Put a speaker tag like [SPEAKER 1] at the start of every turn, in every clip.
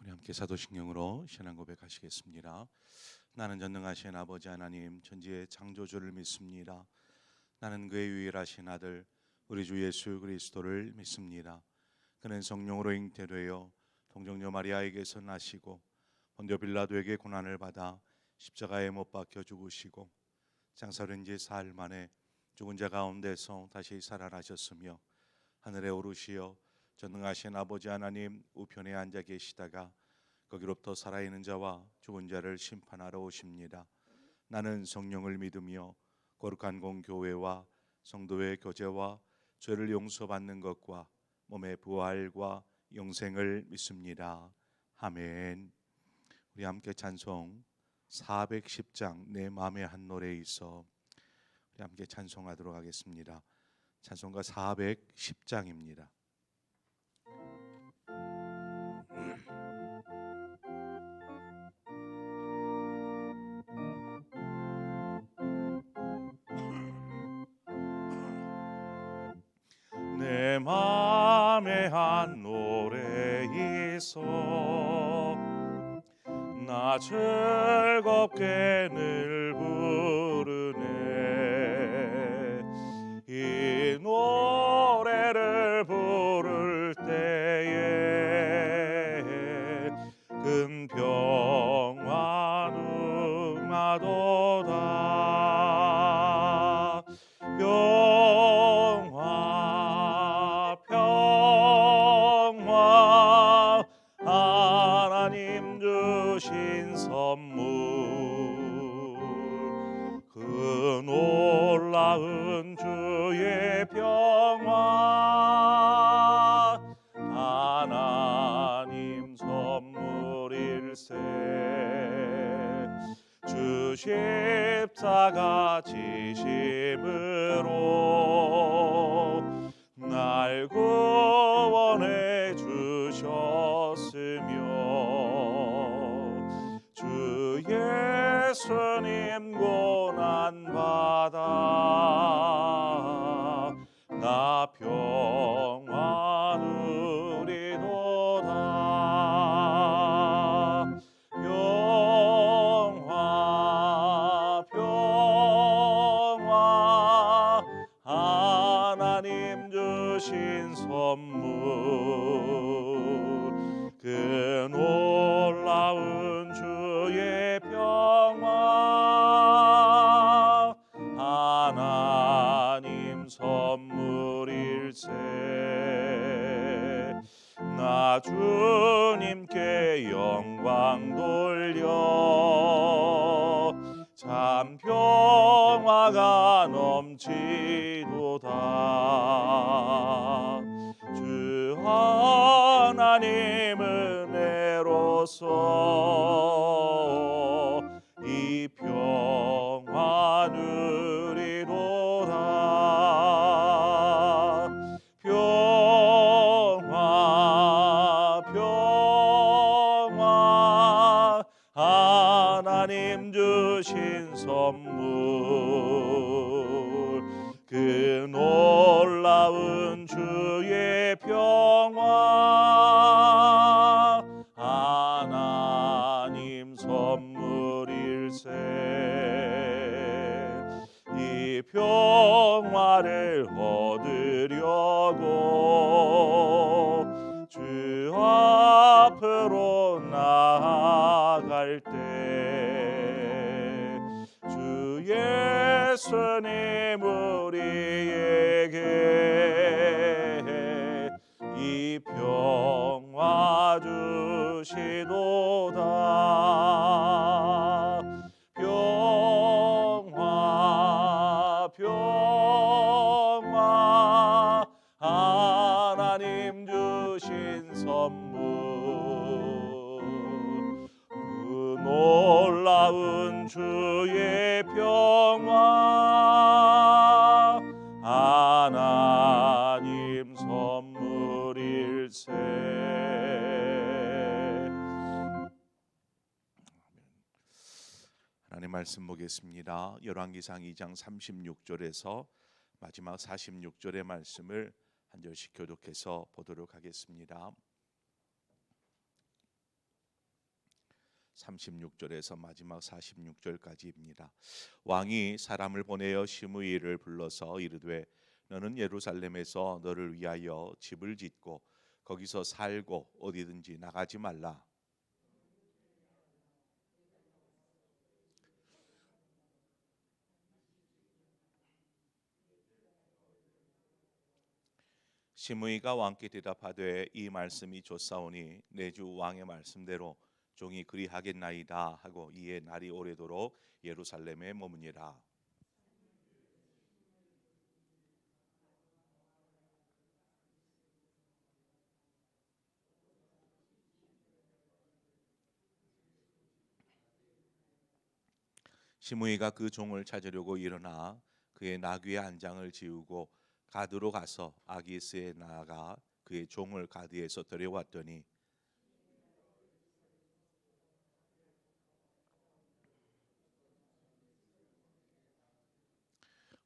[SPEAKER 1] 우리 함께 사도신경으로 신앙 고백하시겠습니다. 나는 전능하신 아버지 하나님 천지의 창조주를 믿습니다. 나는 그의 유일하신 아들 우리 주 예수 그리스도를 믿습니다. 그는 성령으로 잉태되어 동정녀 마리아에게서 나시고 본디오 빌라도에게 고난을 받아 십자가에 못 박혀 죽으시고 장사된 지 사흘 만에 죽은 자 가운데서 다시 살아나셨으며 하늘에 오르시어 전능하신 아버지 하나님 우편에 앉아 계시다가 거기로부터 살아있는 자와 죽은 자를 심판하러 오십니다. 나는 성령을 믿으며 거룩한 공교회와 성도의 교제와 죄를 용서받는 것과 몸의 부활과 영생을 믿습니다. 아멘. 우리 함께 찬송 410장 내 마음의 한 노래에 있어 우리 함께 찬송하도록 하겠습니다. 찬송가 410장입니다. 내 맘에 한 노래 있어 나 즐겁게 늘 부르네. 이 노래를 부를 때에 큰 평화 능하도다. 평화 평화 하나님 주신 선물 그 놀라운 주의 평화 하나님 선물일세. 주 십자가 지심으로 날 구원해 주셨으며 주 예수님 고난받아 나 평화 누리도다. 평화 평화 하나님 주신 선물 그 놀라운 주의 평화 하나님 선물일세. 나 주님께 영광 돌려 참 평화가 넘치도다. 주 하나님 은혜로서 이 평화 누리도다. 평화 평화 하나님 주신 선물 그 놀라운 주의 평화 하나님 선물일세. 이 평화를 얻으려고 주 앞으로 나아갈 때 주 예수님 우리에게 이 평화 주시도다. 평화 평화 하나님 주신 선물 그 놀라운 주의 평화 하나님 선물일세. 하나님 말씀 보겠습니다. 열왕기상 2장 36절에서 마지막 46절의 말씀을 한 절씩 교독해서 보도록 하겠습니다. 36절에서 마지막 46절까지입니다. 왕이 사람을 보내어 시므이를 불러서 이르되 너는 예루살렘에서 너를 위하여 집을 짓고 거기서 살고 어디든지 나가지 말라. 시므이가 왕께 대답하되 이 말씀이 좋사오니 내 주 왕의 말씀대로 종이 그리하겠나이다 하고 이에 날이 오래도록 예루살렘에 머무니라. 시므이가 그 종을 찾으려고 일어나 그의 나귀의 안장을 지우고 가드로 가서 아기스에 나아가 그의 종을 가드에서 데려왔더니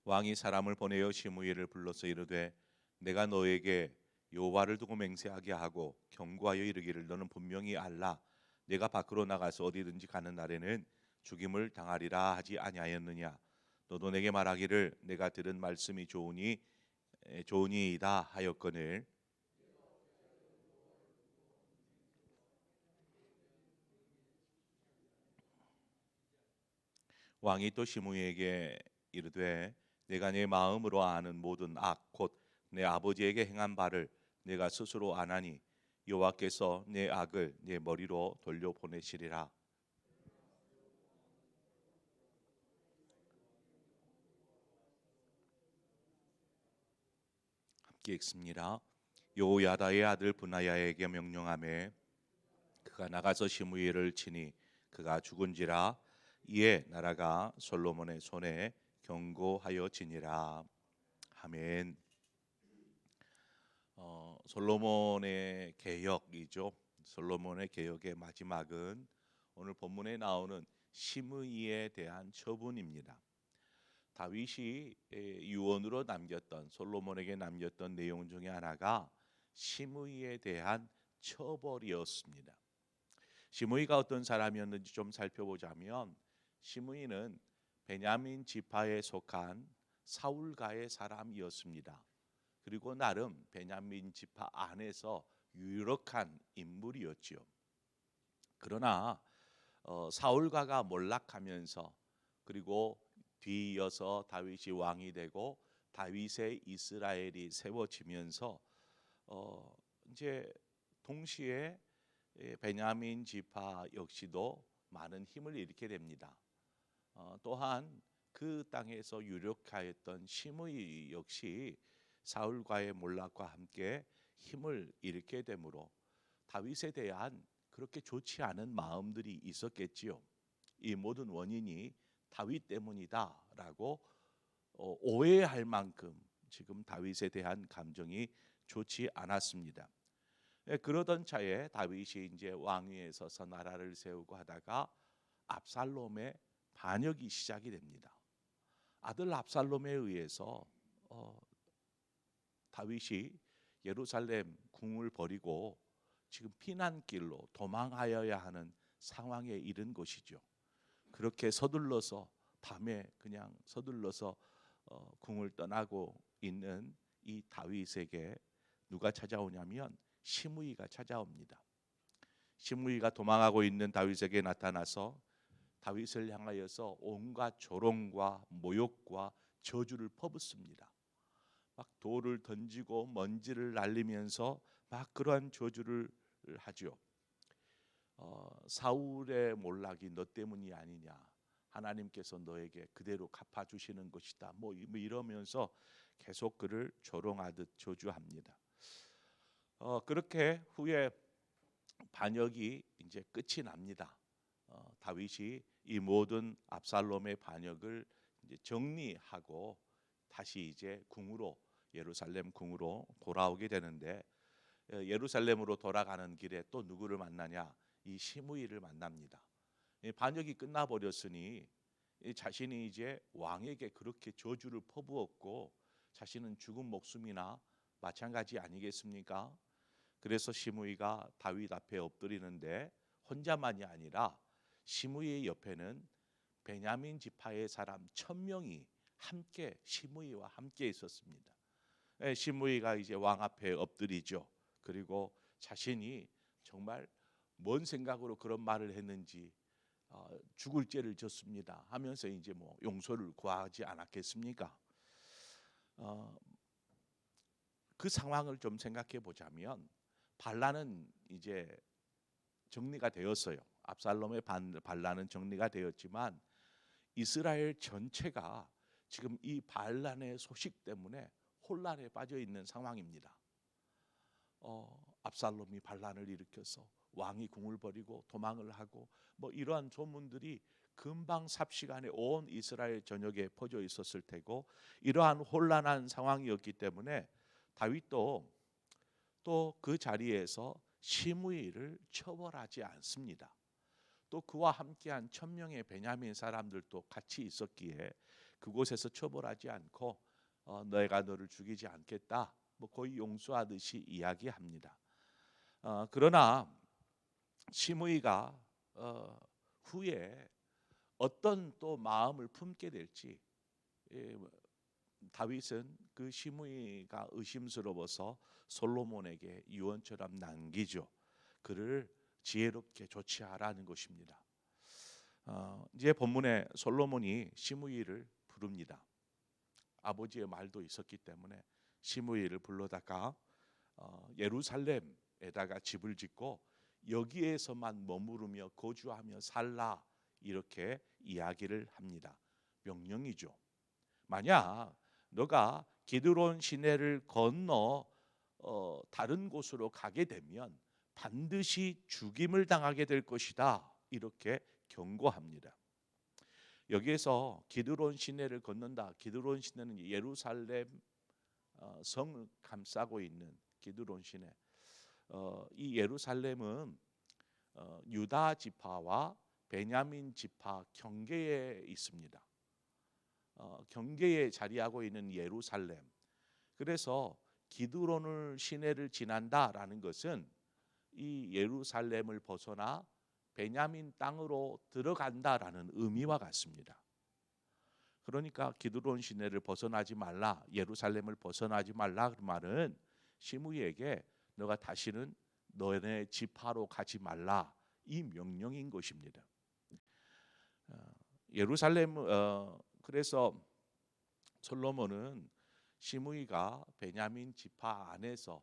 [SPEAKER 1] 왕이 사람을 보내어 시므이를 불러서 이르되 내가 너에게 여호와를 두고 맹세하게 하고 경고하여 이르기를 너는 분명히 알라. 내가 밖으로 나가서 어디든지 가는 날에는 죽임을 당하리라 하지 아니하였느냐. 너도 내게 말하기를 내가 들은 말씀이 좋으니이다 하였거늘. 왕이 또 시므이에게 이르되 내가 내 마음으로 아는 모든 악 곧 내 아버지에게 행한 바를 내가 스스로 아나니 여호와께서 내 악을 내 머리로 돌려 보내시리라. 함께 읽습니다. 여호야다의 아들 분하야에게 명령하매 그가 나가서 시므이를 치니 그가 죽은지라. 이에 나라가 솔로몬의 손에 경고하여지니라. 아멘. 솔로몬의 개혁이죠. 솔로몬의 개혁의 마지막은 오늘 본문에 나오는 시므이에 대한 처분입니다. 다윗이 유언으로 남겼던 솔로몬에게 남겼던 내용 중에 하나가 시므이에 대한 처벌이었습니다. 시므이가 어떤 사람이었는지 좀 살펴보자면 시므이는 베냐민 지파에 속한 사울가의 사람이었습니다. 그리고 나름 베냐민 지파 안에서 유력한 인물이었지요. 그러나 사울가가 몰락하면서 그리고 뒤이어서 다윗이 왕이 되고 다윗의 이스라엘이 세워지면서 이제 동시에 베냐민 지파 역시도 많은 힘을 잃게 됩니다. 또한 그 땅에서 유력하였던 시므이 역시 사울과의 몰락과 함께 힘을 잃게 되므로 다윗에 대한 그렇게 좋지 않은 마음들이 있었겠지요. 이 모든 원인이 다윗 때문이다라고 오해할 만큼 지금 다윗에 대한 감정이 좋지 않았습니다. 그러던 차에 다윗이 이제 왕위에 서서 나라를 세우고 하다가 압살롬의 반역이 시작이 됩니다. 아들 압살롬에 의해서 다윗이 예루살렘 궁을 버리고 지금 피난길로 도망하여야 하는 상황에 이른 것이죠. 그렇게 서둘러서 밤에 그냥 서둘러서 궁을 떠나고 있는 이 다윗에게 누가 찾아오냐면 시므이가 찾아옵니다. 시므이가 도망하고 있는 다윗에게 나타나서 다윗을 향하여서 온갖 조롱과 모욕과 저주를 퍼붓습니다. 막 돌을 던지고 먼지를 날리면서 막 그러한 저주를 하죠. 사울의 몰락이 너 때문이 아니냐. 하나님께서 너에게 그대로 갚아주시는 것이다. 뭐 이러면서 계속 그를 조롱하듯 저주합니다. 그렇게 후에 반역이 이제 끝이 납니다. 다윗이 이 모든 압살롬의 반역을 이제 정리하고 다시 이제 궁으로 예루살렘 궁으로 돌아오게 되는데 예루살렘으로 돌아가는 길에 또 누구를 만나냐? 이 시므이를 만납니다. 반역이 끝나 버렸으니 자신이 이제 왕에게 그렇게 저주를 퍼부었고 자신은 죽은 목숨이나 마찬가지 아니겠습니까? 그래서 시므이가 다윗 앞에 엎드리는데 혼자만이 아니라 시므이 옆에는 베냐민 지파의 사람 1,000명이 함께 시므이와 함께 있었습니다. 시므이가 이제 왕 앞에 엎드리죠. 그리고 자신이 정말 뭔 생각으로 그런 말을 했는지 죽을 죄를 졌습니다 하면서 이제 뭐 용서를 구하지 않았겠습니까? 그 상황을 좀 생각해 보자면 반란은 이제 정리가 되었어요. 압살롬의 반란은 정리가 되었지만 이스라엘 전체가 지금 이 반란의 소식 때문에 혼란에 빠져 있는 상황입니다. 압살롬이 반란을 일으켜서 왕이 궁을 버리고 도망을 하고 뭐 이러한 소문들이 금방 삽시간에 온 이스라엘 전역에 퍼져 있었을 테고, 이러한 혼란한 상황이었기 때문에 다윗도 또 그 자리에서 시므이를 처벌하지 않습니다. 또 그와 함께한 1,000명의 베냐민 사람들도 같이 있었기에 그곳에서 처벌하지 않고 내가 너를 죽이지 않겠다, 뭐 거의 용서하듯이 이야기합니다. 그러나 시므이가 후에 어떤 또 마음을 품게 될지, 다윗은 그 시므이가 의심스러워서 솔로몬에게 유언처럼 남기죠. 그를 지혜롭게 조치하라는 것입니다. 이제 본문에 솔로몬이 시므이를 부릅니다. 아버지의 말도 있었기 때문에 시므이를 불러다가 예루살렘에다가 집을 짓고 여기에서만 머무르며 거주하며 살라, 이렇게 이야기를 합니다. 명령이죠. 만약 너가 기드론 시내를 건너 다른 곳으로 가게 되면 반드시 죽임을 당하게 될 것이다, 이렇게 경고합니다. 여기에서 기드론 시내를 건넌다. 기드론 시내는 예루살렘 성을 감싸고 있는 기드론 시내. 이 예루살렘은 유다 지파와 베냐민 지파 경계에 있습니다. 경계에 자리하고 있는 예루살렘. 그래서 기드론을 시내를 지난다라는 것은 이 예루살렘을 벗어나 베냐민 땅으로 들어간다라는 의미와 같습니다. 그러니까 기드론 시내를 벗어나지 말라, 예루살렘을 벗어나지 말라, 그 말은 시므이에게 너가 다시는 너네 지파로 가지 말라, 이 명령인 것입니다. 예루살렘 그래서 솔로몬은 시므이가 베냐민 지파 안에서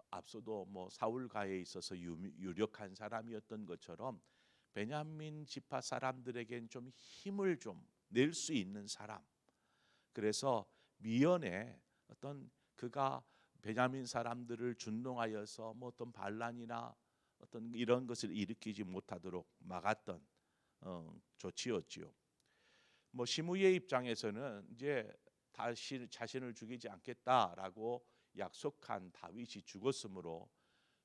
[SPEAKER 1] 앞서도 뭐 사울가에 있어서 유력한 사람이었던 것처럼 베냐민 지파 사람들에겐 좀 힘을 좀 낼 수 있는 사람. 그래서 미연에 어떤 그가 베냐민 사람들을 준동하여서 뭐 어떤 반란이나 어떤 이런 것을 일으키지 못하도록 막았던 조치였지요. 뭐 시므이의 입장에서는 이제 다시 자신을 죽이지 않겠다라고 약속한 다윗이 죽었으므로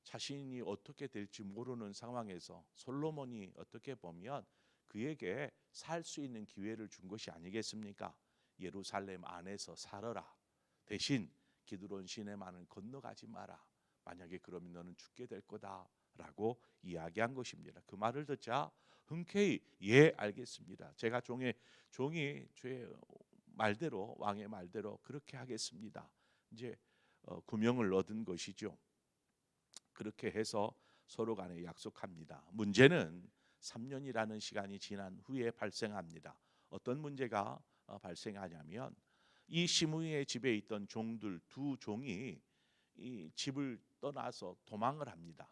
[SPEAKER 1] 자신이 어떻게 될지 모르는 상황에서 솔로몬이 어떻게 보면 그에게 살 수 있는 기회를 준 것이 아니겠습니까? 예루살렘 안에서 살아라. 대신 기드론 시내만은 건너가지 마라. 만약에 그러면 너는 죽게 될 거다라고 이야기한 것입니다. 그 말을 듣자 흔쾌히 예, 알겠습니다. 제가 종이 죄 말대로, 왕의 말대로 그렇게 하겠습니다. 이제 구명을 얻은 것이죠. 그렇게 해서 서로 간에 약속합니다. 문제는 3년이라는 시간이 지난 후에 발생합니다. 어떤 문제가 발생하냐면 이 시므이의 집에 있던 종들 두 종이 이 집을 떠나서 도망을 합니다.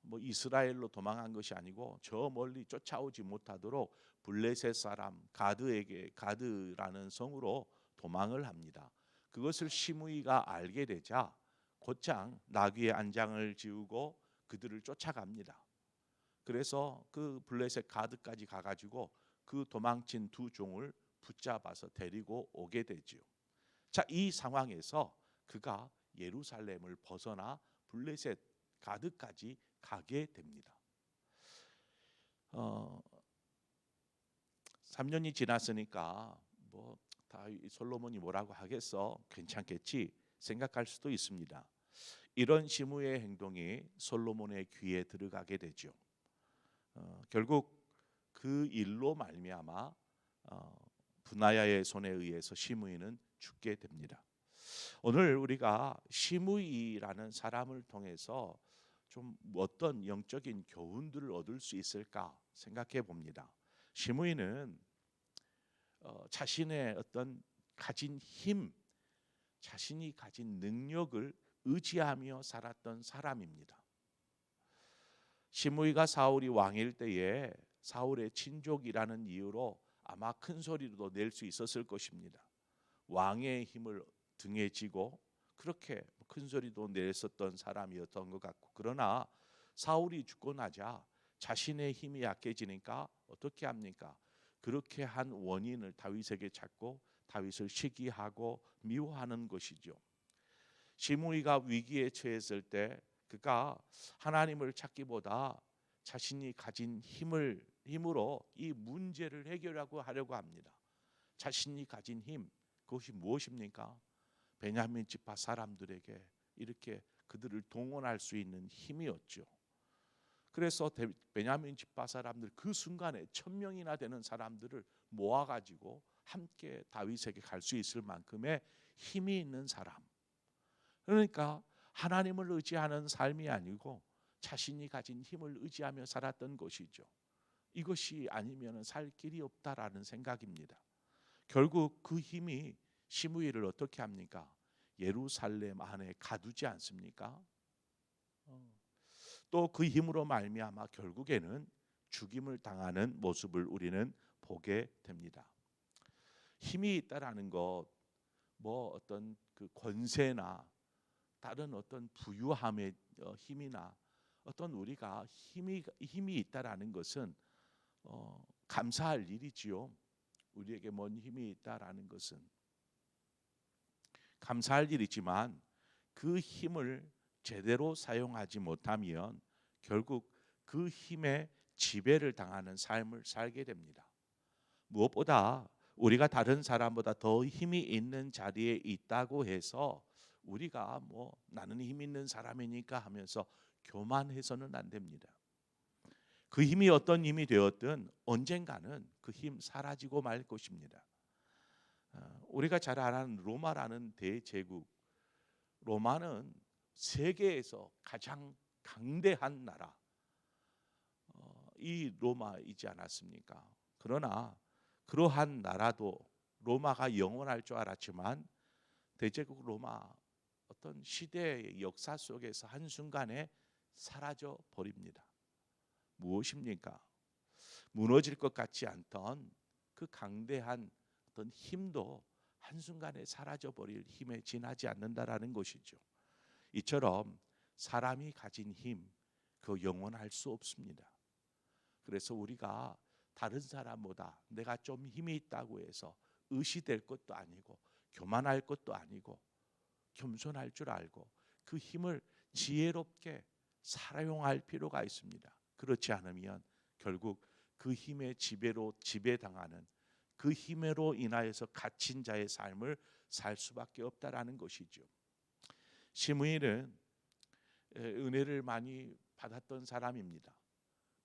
[SPEAKER 1] 뭐 이스라엘로 도망한 것이 아니고 저 멀리 쫓아오지 못하도록 블레셋 사람 가드라는 성으로 도망을 합니다. 그것을 시므이가 알게 되자 곧장 나귀의 안장을 지우고 그들을 쫓아갑니다. 그래서 그 블레셋 가드까지 가가지고 그 도망친 두 종을 붙잡아서 데리고 오게 되지요. 자, 이 상황에서 그가 예루살렘을 벗어나 블레셋 가드까지 가게 됩니다. 3년이 지났으니까 뭐 다 솔로몬이 뭐라고 하겠어, 괜찮겠지 생각할 수도 있습니다. 이런 시므이의 행동이 솔로몬의 귀에 들어가게 되죠. 결국 그 일로 말미암아 분하야의 손에 의해서 시므이는 죽게 됩니다. 오늘 우리가 시므이라는 사람을 통해서 좀 어떤 영적인 교훈들을 얻을 수 있을까 생각해 봅니다. 시므이는 자신의 어떤 가진 힘, 자신이 가진 능력을 의지하며 살았던 사람입니다. 시므이가 사울이 왕일 때에 사울의 친족이라는 이유로 아마 큰 소리도 낼 수 있었을 것입니다. 왕의 힘을 등에 지고 그렇게 큰 소리도 냈었던 사람이었던 것 같고, 그러나 사울이 죽고 나자 자신의 힘이 약해지니까 어떻게 합니까? 그렇게 한 원인을 다윗에게 찾고 다윗을 시기하고 미워하는 것이죠. 시므이가 위기에 처했을 때 그가 하나님을 찾기보다 자신이 가진 힘으로 이 문제를 하려고 합니다. 자신이 가진 힘, 그것이 무엇입니까? 베냐민 지파 사람들에게 이렇게 그들을 동원할 수 있는 힘이었죠. 그래서 베냐민 지파 사람들 그 순간에 1000명이나 되는 사람들을 모아가지고 함께 다윗에게 갈 수 있을 만큼의 힘이 있는 사람. 그러니까 하나님을 의지하는 삶이 아니고 자신이 가진 힘을 의지하며 살았던 것이죠. 이것이 아니면 살 길이 없다라는 생각입니다. 결국 그 힘이 시므이를 어떻게 합니까? 예루살렘 안에 가두지 않습니까? 또 그 힘으로 말미암아 결국에는 죽임을 당하는 모습을 우리는 보게 됩니다. 힘이 있다라는 것, 뭐 어떤 그 권세나 다른 어떤 부유함의 힘이나 어떤 우리가 힘이 있다라는 것은 감사할 일이지요. 우리에게 뭔 힘이 있다라는 것은 감사할 일이지만 그 힘을 제대로 사용하지 못하면 결국 그 힘에 지배를 당하는 삶을 살게 됩니다. 무엇보다 우리가 다른 사람보다 더 힘이 있는 자리에 있다고 해서 우리가 뭐 나는 힘 있는 사람이니까 하면서 교만해서는 안 됩니다. 그 힘이 어떤 힘이 되었든 언젠가는 그 힘 사라지고 말 것입니다. 우리가 잘 아는 로마라는 대제국, 로마는 세계에서 가장 강대한 나라, 이 로마이지 않았습니까? 그러나 그러한 나라도 로마가 영원할 줄 알았지만 대제국 로마 어떤 시대의 역사 속에서 한순간에 사라져 버립니다. 무엇입니까? 무너질 것 같지 않던 그 강대한 어떤 힘도 한순간에 사라져 버릴 힘에 지나지 않는다라는 것이죠. 이처럼 사람이 가진 힘, 그 영원할 수 없습니다. 그래서 우리가 다른 사람보다 내가 좀 힘이 있다고 해서 의시될 것도 아니고 교만할 것도 아니고 겸손할 줄 알고 그 힘을 지혜롭게 사용할 필요가 있습니다. 그렇지 않으면 결국 그 힘의 지배당하는 그 힘으로 인하여서 갇힌 자의 삶을 살 수밖에 없다라는 것이죠. 시므이는 은혜를 많이 받았던 사람입니다.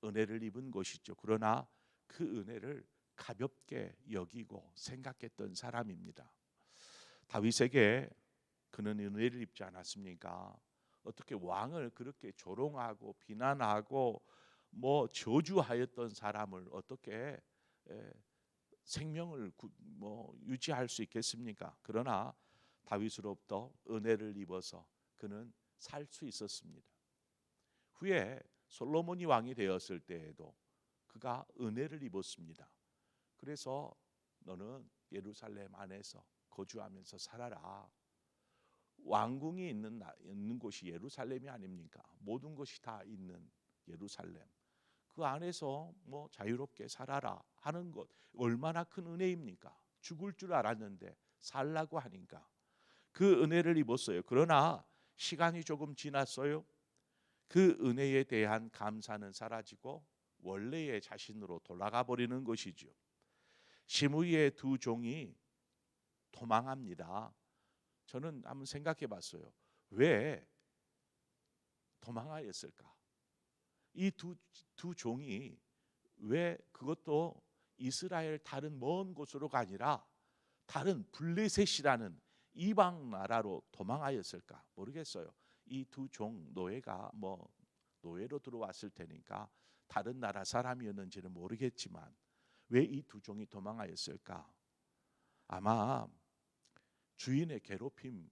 [SPEAKER 1] 은혜를 입은 것이죠. 그러나 그 은혜를 가볍게 여기고 생각했던 사람입니다. 다윗에게 그는 은혜를 입지 않았습니까? 어떻게 왕을 그렇게 조롱하고 비난하고 뭐 저주하였던 사람을 어떻게 생명을 유지할 수 있겠습니까? 그러나 다윗으로부터 은혜를 입어서 그는 살 수 있었습니다. 후에 솔로몬이 왕이 되었을 때에도 그가 은혜를 입었습니다. 그래서 너는 예루살렘 안에서 거주하면서 살아라. 왕궁이 있는 곳이 예루살렘이 아닙니까? 모든 것이 다 있는 예루살렘. 그 안에서 뭐 자유롭게 살아라 하는 것 얼마나 큰 은혜입니까? 죽을 줄 알았는데 살라고 하니까 그 은혜를 입었어요. 그러나 시간이 조금 지났어요. 그 은혜에 대한 감사는 사라지고 원래의 자신으로 돌아가 버리는 것이죠. 시므이의 두 종이 도망합니다. 저는 한번 생각해 봤어요. 왜 도망하였을까?
[SPEAKER 2] 이 두 종이 왜 그것도 이스라엘 다른 먼 곳으로가 아니라 다른 블레셋이라는 이방 나라로 도망하였을까 모르겠어요. 이 두 종 노예가 뭐 노예로 들어왔을 테니까 다른 나라 사람이었는지는 모르겠지만 왜 이 두 종이 도망하였을까? 아마 주인의 괴롭힘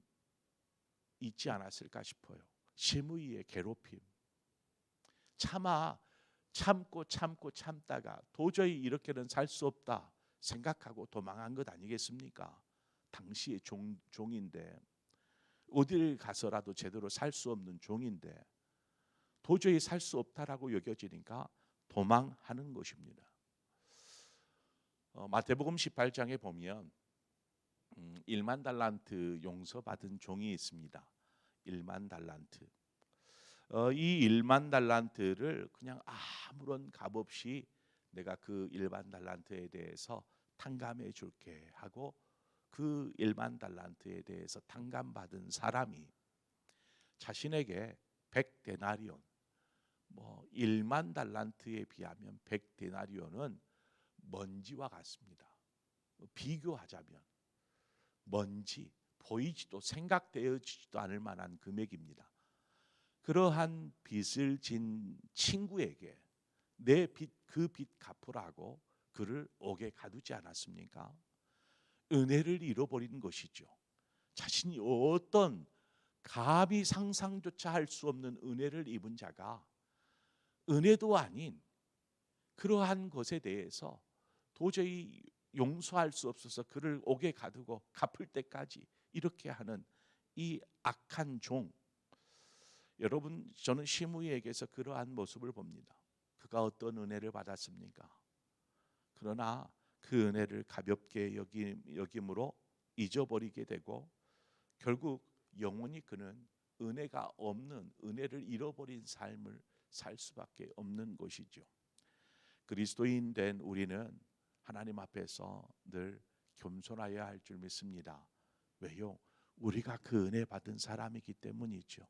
[SPEAKER 2] 있지 않았을까 싶어요. 시므이의 괴롭힘. 참다가 도저히 이렇게는 살 수 없다 생각하고 도망한 것 아니겠습니까? 당시의 종인데 어딜 가서라도 제대로 살 수 없는 종인데 도저히 살 수 없다라고 여겨지니까 도망하는 것입니다. 마태복음 18장에 보면 1만 달란트 용서받은 종이 있습니다. 1만 달란트. 이 1만 달란트를 그냥 아무런 값 없이 내가 그 1만 달란트에 대해서 탕감해 줄게 하고 그 1만 달란트에 대해서 탕감받은 사람이 자신에게 100데나리온, 뭐 1만 달란트에 비하면 100데나리온은 먼지와 같습니다. 비교하자면 먼지, 보이지도 생각되어지지도 않을 만한 금액입니다. 그러한 빚을 진 친구에게 내 빚, 그 빚 갚으라고 그를 옥에 가두지 않았습니까? 은혜를 잃어버린 것이죠. 자신이 어떤 감히 상상조차 할 수 없는 은혜를 입은 자가 은혜도 아닌 그러한 것에 대해서 도저히 용서할 수 없어서 그를 옥에 가두고 갚을 때까지 이렇게 하는 이 악한 종. 여러분, 저는 시므이에게서 그러한 모습을 봅니다. 그가 어떤 은혜를 받았습니까? 그러나 그 은혜를 가볍게 여김으로 잊어버리게 되고 결국 영원히 그는 은혜가 없는, 은혜를 잃어버린 삶을 살 수밖에 없는 것이죠. 그리스도인 된 우리는 하나님 앞에서 늘 겸손하여야 할 줄 믿습니다. 왜요? 우리가 그 은혜 받은 사람이기 때문이죠.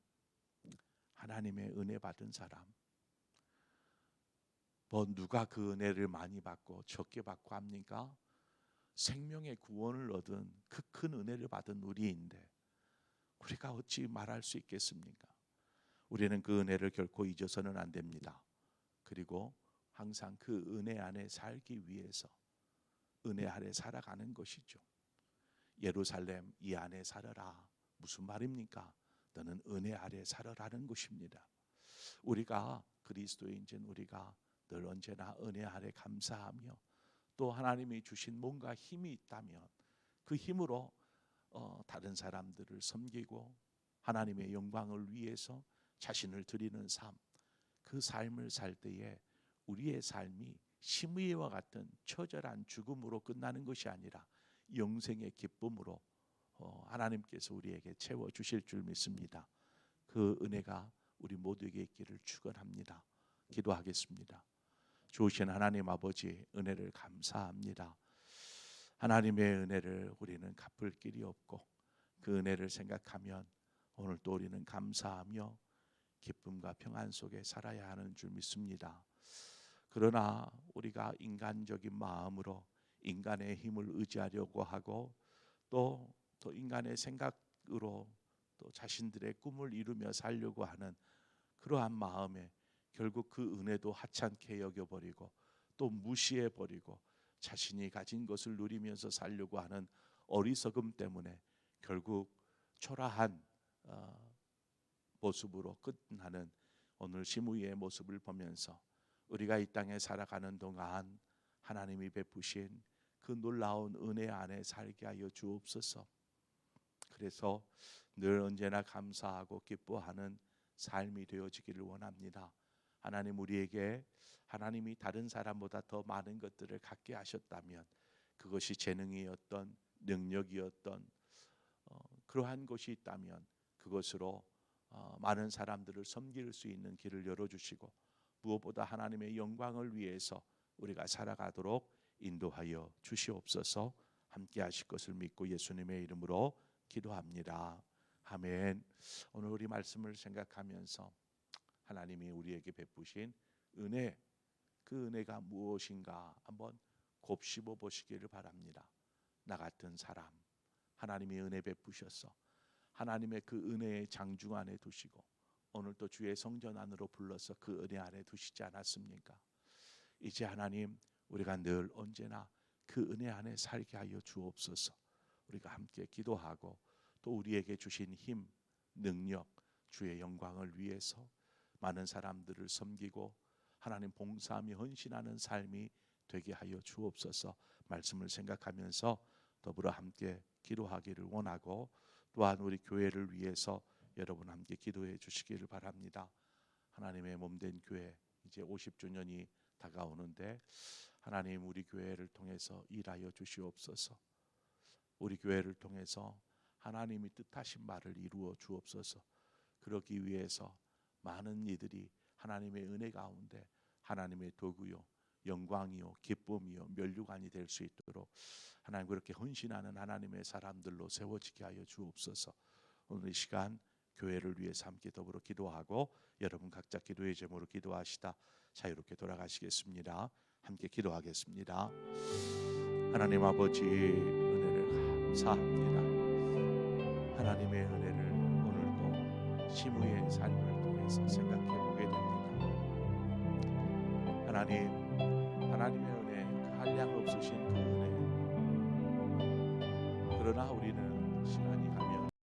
[SPEAKER 2] 하나님의 은혜 받은 사람. 뭐 누가 그 은혜를 많이 받고 적게 받고 합니까? 생명의 구원을 얻은 그 큰 은혜를 받은 우리인데 우리가 어찌 말할 수 있겠습니까? 우리는 그 은혜를 결코 잊어서는 안 됩니다. 그리고 항상 그 은혜 안에 살기 위해서 은혜 아래 살아가는 것이죠. 예루살렘 이 안에 살아라. 무슨 말입니까? 너는 은혜 아래 살아라는 것입니다. 우리가 그리스도인인 우리가 늘 언제나 은혜 아래 감사하며 또 하나님이 주신 뭔가 힘이 있다면 그 힘으로 다른 사람들을 섬기고 하나님의 영광을 위해서 자신을 드리는 삶, 그 삶을 살 때에 우리의 삶이 시므이와 같은 처절한 죽음으로 끝나는 것이 아니라 영생의 기쁨으로 하나님께서 우리에게 채워 주실 줄 믿습니다. 그 은혜가 우리 모두에게 있기를 축원합니다. 기도하겠습니다. 좋으신 하나님 아버지 은혜를 감사합니다. 하나님의 은혜를 우리는 갚을 길이 없고 그 은혜를 생각하면 오늘 또 우리는 감사하며 기쁨과 평안 속에 살아야 하는 줄 믿습니다. 그러나 우리가 인간적인 마음으로 인간의 힘을 의지하려고 하고 또 인간의 생각으로 또 자신들의 꿈을 이루며 살려고 하는 그러한 마음에 결국 그 은혜도 하찮게 여겨버리고 또 무시해버리고 자신이 가진 것을 누리면서 살려고 하는 어리석음 때문에 결국 초라한 모습으로 끝나는 오늘 시므이의 모습을 보면서 우리가 이 땅에 살아가는 동안 하나님이 베푸신 그 놀라운 은혜 안에 살게 하여 주옵소서. 그래서 늘 언제나 감사하고 기뻐하는 삶이 되어지기를 원합니다. 하나님 우리에게 하나님이 다른 사람보다 더 많은 것들을 갖게 하셨다면 그것이 재능이었던 능력이었던 그러한 것이 있다면 그것으로 많은 사람들을 섬길 수 있는 길을 열어주시고 무엇보다 하나님의 영광을 위해서 우리가 살아가도록 인도하여 주시옵소서. 함께 하실 것을 믿고 예수님의 이름으로 기도합니다. 아멘. 오늘 우리 말씀을 생각하면서 하나님이 우리에게 베푸신 은혜, 그 은혜가 무엇인가 한번 곱씹어 보시기를 바랍니다. 나 같은 사람 하나님이 은혜 베푸셔서 하나님의 그 은혜의 장중 안에 두시고 오늘 또 주의 성전 안으로 불러서 그 은혜 안에 두시지 않았습니까? 이제 하나님, 우리가 늘 언제나 그 은혜 안에 살게 하여 주옵소서. 우리가 함께 기도하고 또 우리에게 주신 힘, 능력, 주의 영광을 위해서 많은 사람들을 섬기고 하나님 봉사하며 헌신하는 삶이 되게 하여 주옵소서. 말씀을 생각하면서 더불어 함께 기도하기를 원하고, 또한 우리 교회를 위해서 여러분 함께 기도해 주시기를 바랍니다. 하나님의 몸된 교회 이제 50주년이 다가오는데 하나님, 우리 교회를 통해서 일하여 주시옵소서. 우리 교회를 통해서 하나님이 뜻하신 바를 이루어 주옵소서. 그러기 위해서 많은 이들이 하나님의 은혜 가운데 하나님의 도구요, 영광이요, 기쁨이요, 면류관이 될 수 있도록 하나님, 그렇게 헌신하는 하나님의 사람들로 세워지게 하여 주옵소서. 오늘 이 시간 교회를 위해서 함께 더불어 기도하고 여러분 각자 기도의 제목으로 기도하시다 자유롭게 돌아가시겠습니다. 함께 기도하겠습니다. 하나님 아버지, 은혜를 감사합니다. 하나님의 은혜를 오늘도 시무의 삶을 통해서 생각해 보게 됩니다. 하나님, 하나님의 은혜, 그 한량 없으신 그 은혜, 그러나 우리는 시간이